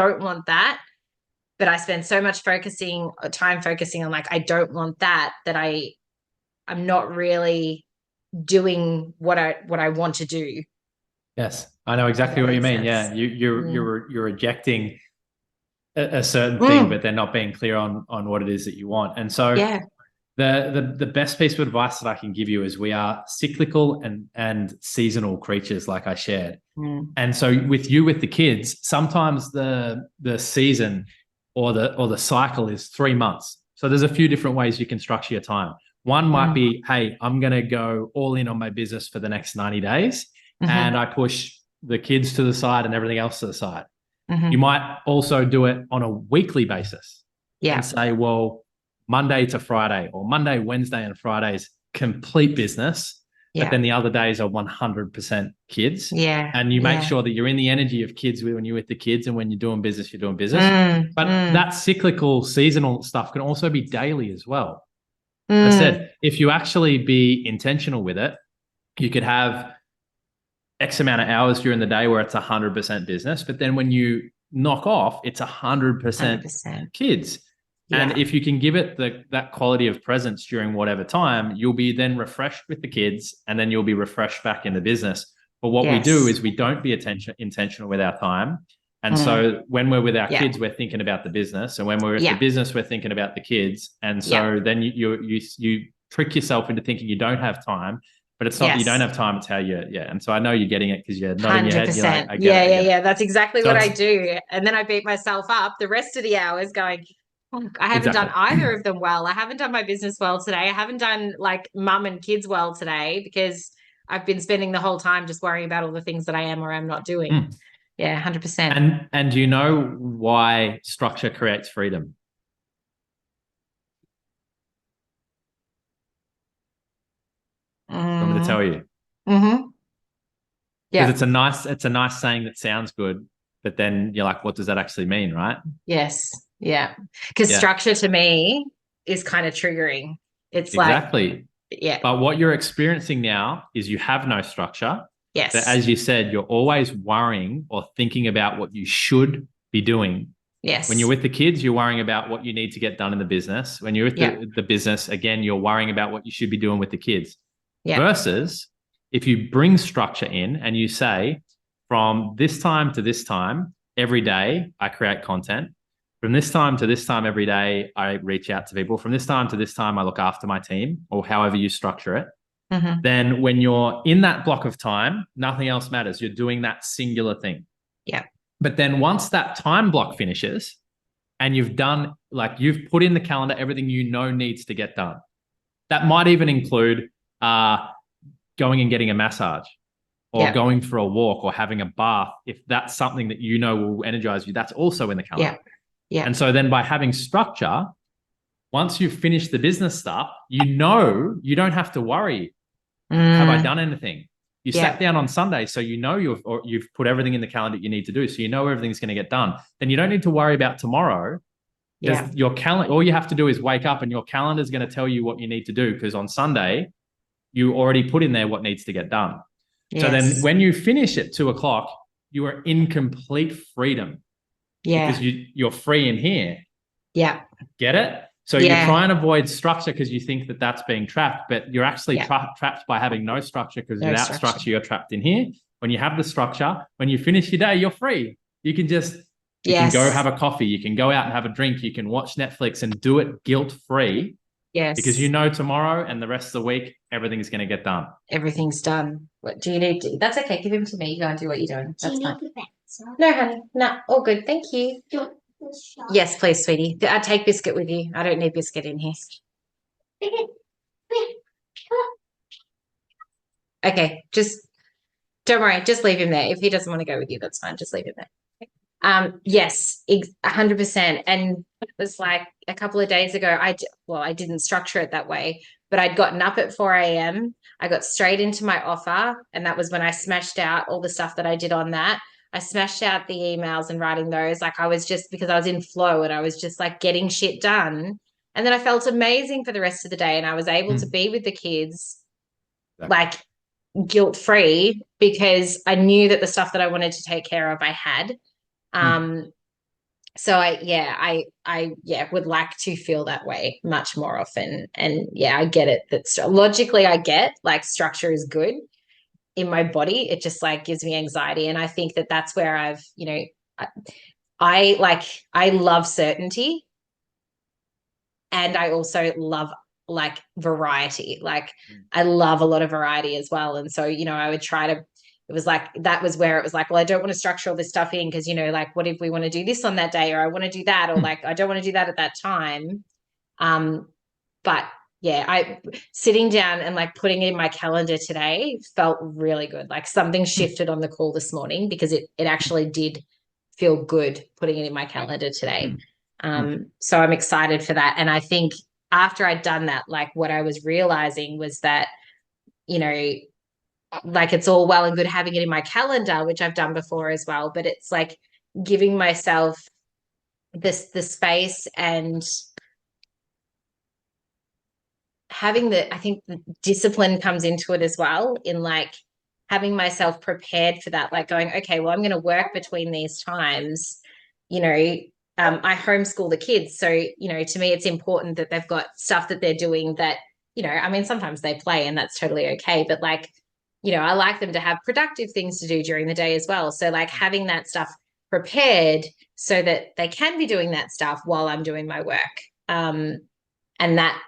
don't want that, but I spend so much time focusing on like, I don't want that, that I'm not really doing what I want to do. Yes, I know If exactly that what you makes mean. sense. Yeah, you're rejecting a certain thing, Mm, but they're not being clear on what it is that you want. And so yeah. the best piece of advice that I can give you is we are cyclical and seasonal creatures, like I shared. Mm, And so with the kids, sometimes the season or the cycle is 3 months. So there's a few different ways you can structure your time. One might mm, be, hey, I'm going to go all in on my business for the next 90 days, and hmm I push the kids to the side and everything else to the side. You hmm might also do it on a weekly basis and Yeah. say, well, Monday to Friday or Monday, Wednesday, and Fridays, complete business. But Yeah. then the other days are 100% kids. Yeah. And you make Yeah. sure that you're in the energy of kids when you're with the kids, and when you're doing business, you're doing business. Mm, But mm, that cyclical, seasonal stuff can also be daily as well. I mm. said, if you actually be intentional with it, you could have X amount of hours during the day where it's 100% business. But then when you knock off, it's 100% 100%. kids. And Yeah. if you can give it that quality of presence during whatever time, you'll be then refreshed with the kids, and then you'll be refreshed back in the business. But what we do Yes. is we don't be intentional with our time. And Mm. so when we're with our Yeah. kids, we're thinking about the business. And when we're with the Yeah. business, we're thinking about the kids. And Yeah. so then you trick yourself into thinking you don't have time, but it's not that you don't Yes. have time, it's how yeah. And so I know you're getting it because you're nodding your head. You're like, 100%. I get it, Yeah, I yeah, get it. yeah. That's exactly So what I it's do. And then I beat myself up the rest of the hours going, "Oh, I haven't done exactly. either of them well. I haven't done my business well today. I haven't done like mum and kids well today because I've been spending the whole time just worrying about all the things that I am or am not doing." Mm. Yeah, 100%. And do you know why structure creates freedom? I'm going to Mm, tell you. hmm Because Yeah. it's a nice saying that sounds good, but then you're like, what does that actually mean, right? Yes. Yeah. Because Yeah, structure to me is kind of triggering. It's like, exactly. yeah, But what you're experiencing now is you have no structure. But yes, as you said, you're always worrying or thinking about what you should be doing. When you're yes, with the kids, you're worrying about what you need to get done in the business. When you're with yeah, the business, again, you're worrying about what you should be doing with the kids. yeah. Versus if you bring structure in and you say, from this time to this time, every day, I create content. From this time to this time every day, I reach out to people. From this time to this time, I look after my team, or however you structure it. hmm Then when you're in that block of time, nothing else matters. You're doing that singular thing. Yeah. But then once that time block finishes and you've done, like you've put in the calendar everything you know needs to get done, that might even include going and getting a massage or Yeah. going for a walk or having a bath. If that's something that you know will energize you, that's also in the calendar. Yeah. Yeah. And so then by having structure, once you've finished the business stuff, you know you don't have to worry. Have I Mm, done anything? You sat yeah. down on Sunday, so you know you've put everything in the calendar you need to do, so you know everything's going to get done. Then you don't need to worry about tomorrow because Yeah. your calendar. All you have to do is wake up, and your calendar is going to tell you what you need to do. Because on Sunday, you already put in there what needs to get done. So then, Yes. when you finish at 2 o'clock, you are in complete freedom because Yeah. you're free in here. Yeah. Get it? So you Yeah. try and avoid structure because you think that that's being trapped, but you're actually Yeah. trapped by having no structure because No without structure. structure, you're trapped in here. When you have the structure, when you finish your day, you're free. You can go Yes. have a coffee, you can go out and have a drink, you can watch Netflix and do it guilt free because you Yes. know tomorrow and the rest of the week, everything's going to get done. Everything's done. What do you need to? That's okay. Give him to me. You go and do what you're doing. That's fine. No, honey. No, all good. Thank you. Yes, please, sweetie. I take biscuit with you. I don't need biscuit in here. Okay, just don't worry. Just leave him there. If he doesn't want to go with you, that's fine. Just leave him there. Yes, 100%. And it was like a couple of days ago, I didn't structure it that way, but I'd gotten up at 4 a.m. I got straight into my offer, and that was when I smashed out all the stuff that I did on that. I smashed out the emails and writing those. Like I was just because I was in flow and I was just like getting shit done. And then I felt amazing for the rest of the day, and I was able to Mm, be with the kids exactly. like guilt free because I knew that the stuff that I wanted to take care of, I had. Mm, Um, so I would like to feel that way much more often. And yeah, I get it that logically I get like structure is good in my body. It just like gives me anxiety. And I think that that's where I've, I, I love certainty, and I also love like variety. Like I love a lot of variety as well. And so, I would try to, it was like, that was where it was like, well, I don't want to structure all this stuff in because, like, what if we want to do this on that day, or I want to do that, or like, I don't want to do that at that time. But yeah, I sitting down and like putting it in my calendar today felt really good. Like something shifted on the call this morning because it actually did feel good putting it in my calendar today. So I'm excited for that. And I think after I'd done that, like what I was realizing was that, you know, like it's all well and good having it in my calendar, which I've done before as well, but it's like giving myself the space and having I think the discipline comes into it as well, in like having myself prepared for that, like going, okay, well, I'm going to work between these times, you know. I homeschool the kids. So, to me, it's important that they've got stuff that they're doing that, I mean, sometimes they play and that's totally okay. But like, I like them to have productive things to do during the day as well. So like having that stuff prepared so that they can be doing that stuff while I'm doing my work. And that,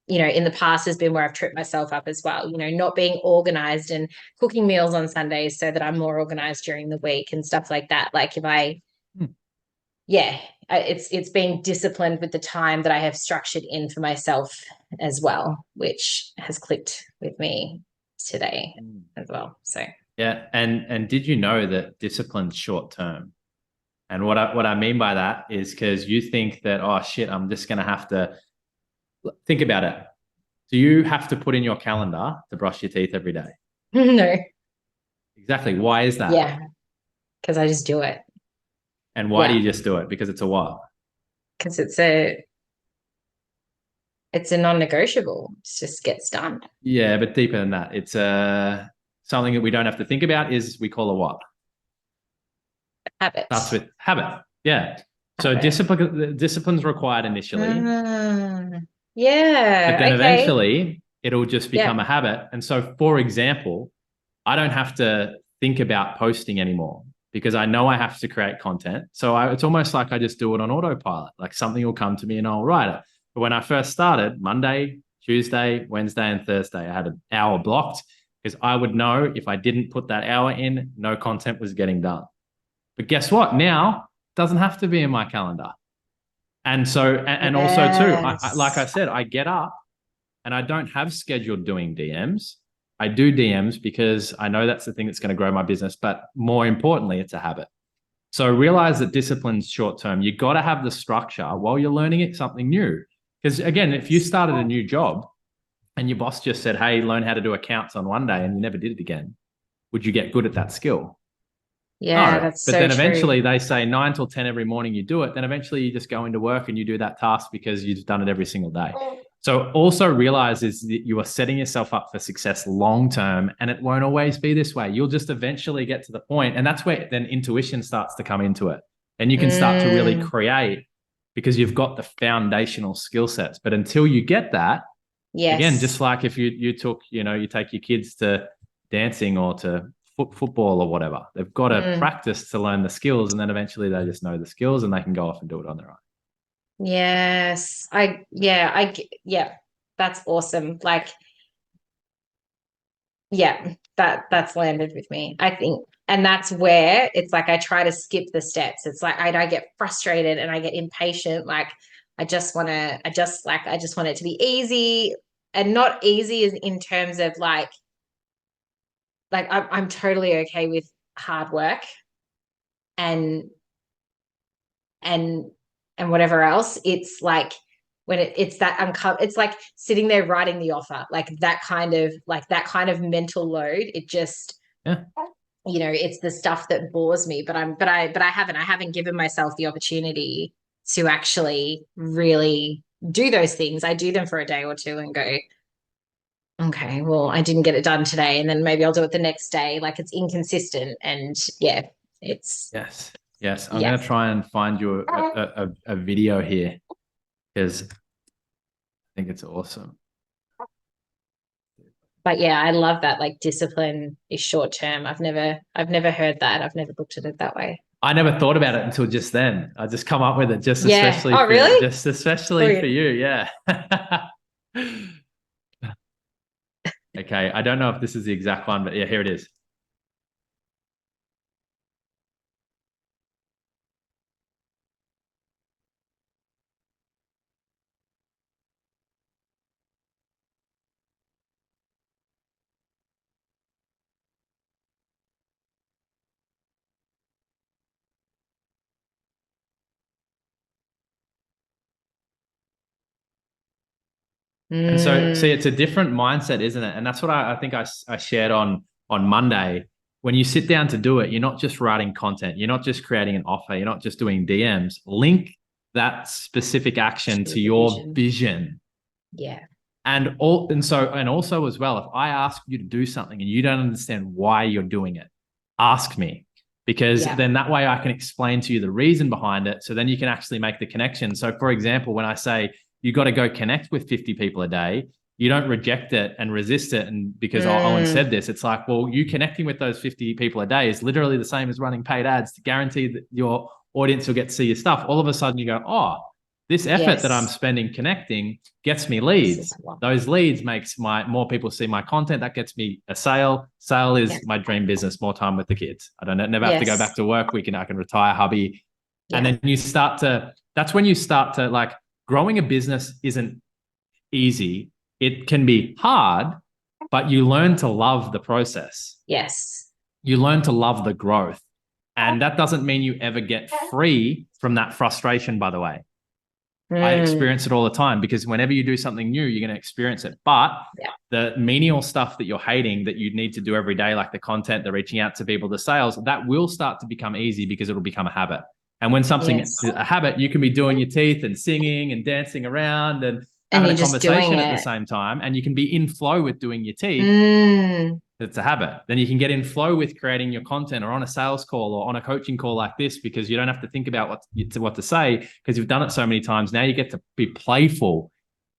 in the past has been where I've tripped myself up as well, not being organized and cooking meals on Sundays so that I'm more organized during the week and stuff like that. Like if it's being disciplined with the time that I have structured in for myself as well, which has clicked with me today as well. So yeah, and did you know that discipline's short term? And what I mean by that is because you think that, oh shit, I'm just gonna have to think about it. Do you have to put in your calendar to brush your teeth every day? no. Exactly. Why is that? Yeah, because I just do it. And why do you just do it? Because it's a what? Because it's a non-negotiable. It just gets done. Yeah, but deeper than that, it's something that we don't have to think about. Is we call a what? Habit. That's with habit. Yeah. So Habit. discipline's required initially. Yeah. But then eventually it'll just become a habit. And so, for example, I don't have to think about posting anymore because I know I have to create content. So it's almost like I just do it on autopilot. Like something will come to me and I'll write it. But when I first started, Monday, Tuesday, Wednesday, and Thursday, I had an hour blocked because I would know if I didn't put that hour in, no content was getting done. But guess what? Now it doesn't have to be in my calendar. And so, and also too, like I said, I get up and I don't have scheduled doing DMs. I do DMs because I know that's the thing that's going to grow my business. But more importantly, it's a habit. So realize that discipline's short term. You got to have the structure while you're learning it something new. Because again, if you started a new job and your boss just said, hey, learn how to do accounts on one day and you never did it again, would you get good at that skill? Yeah, no. that's but so then true. eventually they say 9 till 10 every morning you do it. Then eventually you just go into work and you do that task because you've done it every single day. So also realize is that you are setting yourself up for success long term, and it won't always be this way. You'll just eventually get to the point, and that's where then intuition starts to come into it. And you can start to really create because you've got the foundational skill sets. But until you get that, again, just like if you took, you take your kids to dancing or to football or whatever, they've got to practice to learn the skills, and then eventually they just know the skills and they can go off and do it on their own. Yes. That's awesome. Like, yeah, that's landed with me, I think. And that's where it's like I try to skip the steps. It's like I get frustrated and I get impatient. Like I just want it to be easy, and not easy as in terms of like I'm totally okay with hard work and and whatever else. It's like when it's that it's like sitting there writing the offer, like that kind of mental load. It just it's the stuff that bores me. But I haven't given myself the opportunity to actually really do those things. I do them for a day or two and go, okay, well, I didn't get it done today, and then maybe I'll do it the next day. Like it's inconsistent, and it's yes. Yes, I'm going to try and find you a video here because I think it's awesome. But yeah, I love that. Like discipline is short term. I've never heard that. I've never looked at it that way. I never thought about it until just then. I just come up with it just Yeah. especially Oh, for really? just especially for you. Yeah. Okay. I don't know if this is the exact one, but yeah, here it is. And so, see, it's a different mindset, isn't it? And that's what I think I shared on Monday. When you sit down to do it, you're not just writing content, you're not just creating an offer, you're not just doing DMs. Link that specific action to your vision. Yeah. And also as well, if I ask you to do something and you don't understand why you're doing it, ask me. Because then that way I can explain to you the reason behind it. So then you can actually make the connection. So for example, when I say you got to go connect with 50 people a day, you don't reject it and resist it. And because Owen said this, it's like, well, you connecting with those 50 people a day is literally the same as running paid ads to guarantee that your audience will get to see your stuff. All of a sudden you go, oh, this effort that I'm spending connecting gets me leads. Those leads makes more people see my content. That gets me a sale. Sale is my dream business, more time with the kids. I never have to go back to work. I can retire hubby. And then that's when you start to like, growing a business isn't easy. It can be hard, but you learn to love the process. Yes. You learn to love the growth. And that doesn't mean you ever get free from that frustration, by the way. I experience it all the time because whenever you do something new, you're going to experience it. But the menial stuff that you're hating that you need to do every day, like the content, the reaching out to people, the sales, that will start to become easy because it'll become a habit. And when something is a habit, you can be doing your teeth and singing and dancing around and having a conversation at the same time. And you can be in flow with doing your teeth. It's a habit. Then you can get in flow with creating your content or on a sales call or on a coaching call like this because you don't have to think about what to say because you've done it so many times. Now you get to be playful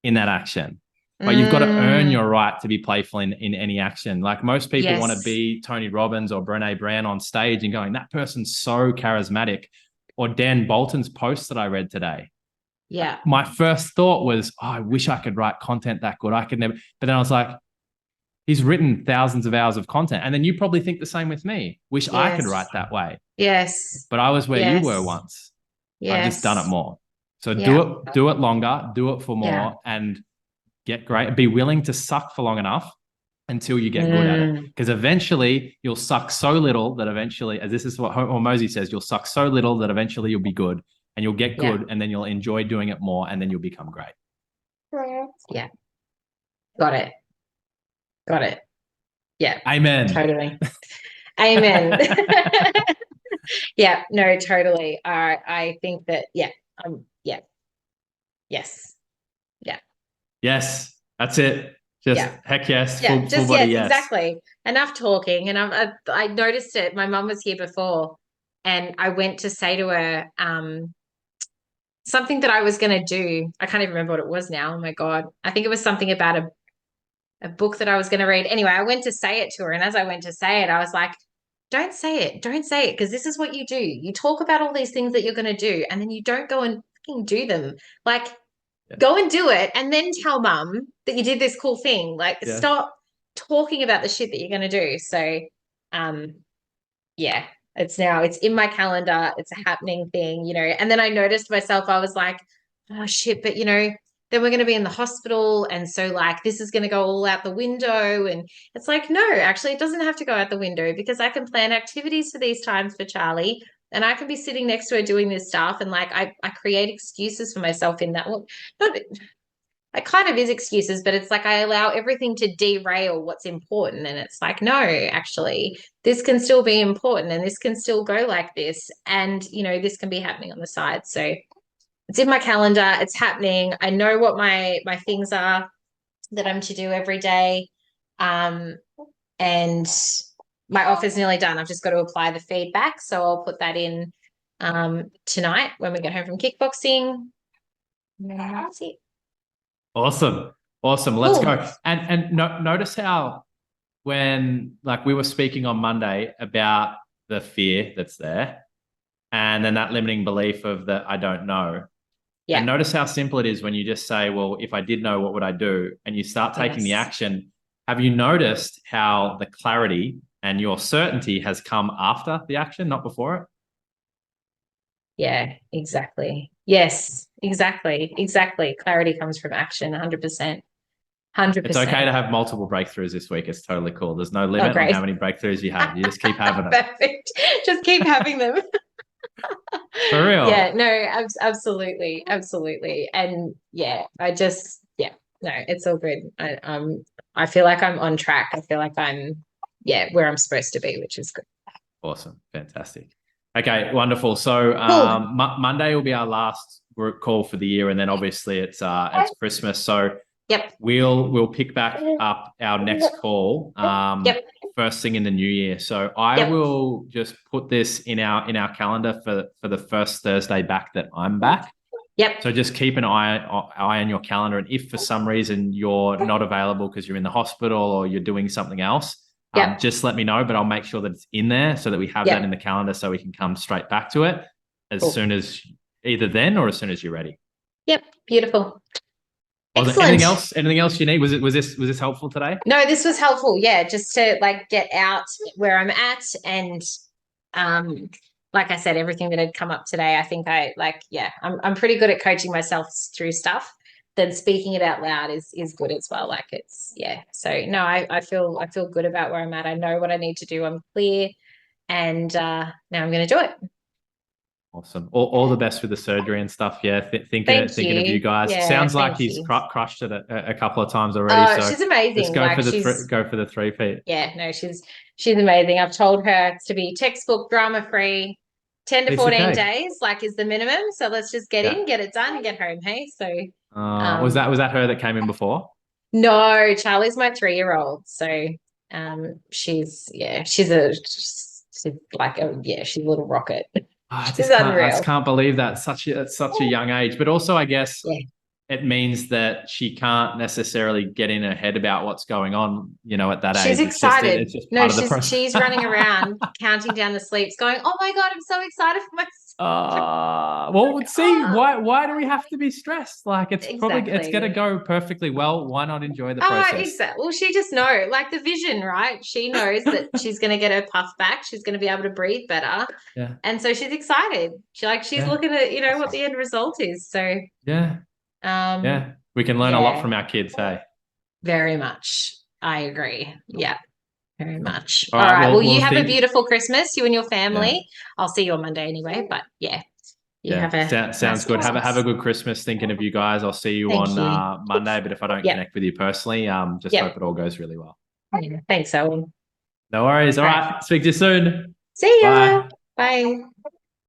in that action. But you've got to earn your right to be playful in any action. Like most people want to be Tony Robbins or Brené Brown on stage and going, that person's so charismatic. Or Dan Bolton's post that I read today. Yeah. My first thought was, oh, I wish I could write content that good. I could never. But then I was like, he's written thousands of hours of content. And then you probably think the same with me. Wish I could write that way. Yes. But I was where you were once. I've just done it more. So do it longer, do it for more and get great. Be willing to suck for long enough until you get good at it. Because eventually you'll suck so little that eventually, as this is what Hormozi says, you'll suck so little that eventually you'll be good and you'll get good and then you'll enjoy doing it more and then you'll become great. Yeah. Got it. Yeah. Amen. Totally. Amen. Yeah, no, totally. I think that, yes. Yeah. Yes. That's it. Just heck yes. Yeah, full body yes. Exactly. Enough talking. And I noticed it. My mum was here before and I went to say to her something that I was going to do. I can't even remember what it was now. Oh my God. I think it was something about a book that I was going to read. Anyway, I went to say it to her. And as I went to say it, I was like, don't say it. Don't say it. Because this is what you do. You talk about all these things that you're going to do and then you don't go and fucking do them. Like, go and do it and then tell mum that you did this cool thing. Like, stop talking about the shit that you're going to do. So, it's in my calendar. It's a happening thing, and then I noticed myself, I was like, oh shit, but then we're going to be in the hospital. And so like, this is going to go all out the window. And it's like, no, actually it doesn't have to go out the window because I can plan activities for these times for Charlie and I can be sitting next to her doing this stuff. And like, I create excuses for myself in that. Well, it kind of is excuses, but it's like I allow everything to derail what's important. And it's like, no, actually, this can still be important and this can still go like this. And, this can be happening on the side. So it's in my calendar. It's happening. I know what my things are that I'm to do every day. And my offer's nearly done. I've just got to apply the feedback. So I'll put that in tonight when we get home from kickboxing. And then that's it. Awesome. Let's Cool. go. And notice how when like we were speaking on Monday about the fear that's there, and then that limiting belief of the I don't know. Yeah. And notice how simple it is when you just say, well, if I did know, what would I do? And you start taking the Yes. action. Have you noticed how the clarity and your certainty has come after the action, not before it? Yeah, exactly. Yes, exactly. Clarity comes from action, 100%. 100%. It's okay to have multiple breakthroughs this week. It's totally cool. There's no limit on great. how many breakthroughs you have. You just keep having them. Perfect. Just keep having them. For real. Yeah, no, absolutely. And yeah, no, it's all good. I feel like I'm on track. I feel like I'm where I'm supposed to be, which is good. Awesome. Fantastic. Okay, wonderful. So Cool. Monday will be our last group call for the year, and then obviously it's Christmas. So Yep. we'll pick back up our next call first thing in the new year. So I will just put this in our calendar for the first Thursday back that I'm back. Yep. So just keep an eye on your calendar, and if for some reason you're not available because you're in the hospital or you're doing something else, just let me know. But I'll make sure that it's in there so that we have that in the calendar, so we can come straight back to it as soon as either then or as soon as you're ready. Yep. Beautiful. Excellent. Anything else you need? Was this helpful today? No, this was helpful. Yeah, just to like get out where I'm at, and like I said, everything that had come up today, I think I'm pretty good at coaching myself through stuff. Then speaking it out loud is good as well. Like it's So no, I feel good about where I'm at. I know what I need to do. I'm clear, and now I'm going to do it. Awesome. All the best with the surgery and stuff. Yeah, thinking of you guys. Yeah, sounds like he's crushed it a couple of times already. So she's amazing. Let's go for the 3-peat. Yeah, no, she's amazing. I've told her to be textbook drama free, 10 to 14 days, like is the minimum. So let's just get in, get it done, and get home. Hey, so was that her that came in before? No, Charlie's my 3-year-old. So she's a little rocket. I just can't believe that at such a young age. But also, I guess it means that she can't necessarily get in her head about what's going on, at that age. She's excited. She's running around counting down the sleeps going, oh my God, I'm so excited for myself. Well, see, why do we have to be stressed? Like it's going to go perfectly well. Why not enjoy the process? Exactly. Well, she just knows, like the vision, right? She knows that she's going to get her puff back. She's going to be able to breathe better. Yeah. And so she's excited. She's looking at, what the end result is. So we can learn a lot from our kids, hey? Very much. I agree. Yeah. Very much. All right. Well, you have a beautiful Christmas, you and your family. Yeah. I'll see you on Monday anyway, but sounds good. Have a good Christmas. Thinking of you guys. I'll see you on Monday, but if I don't connect with you personally, hope it all goes really well. Yeah. Thanks, Owen. No worries. All right. Speak to you soon. See ya. Bye.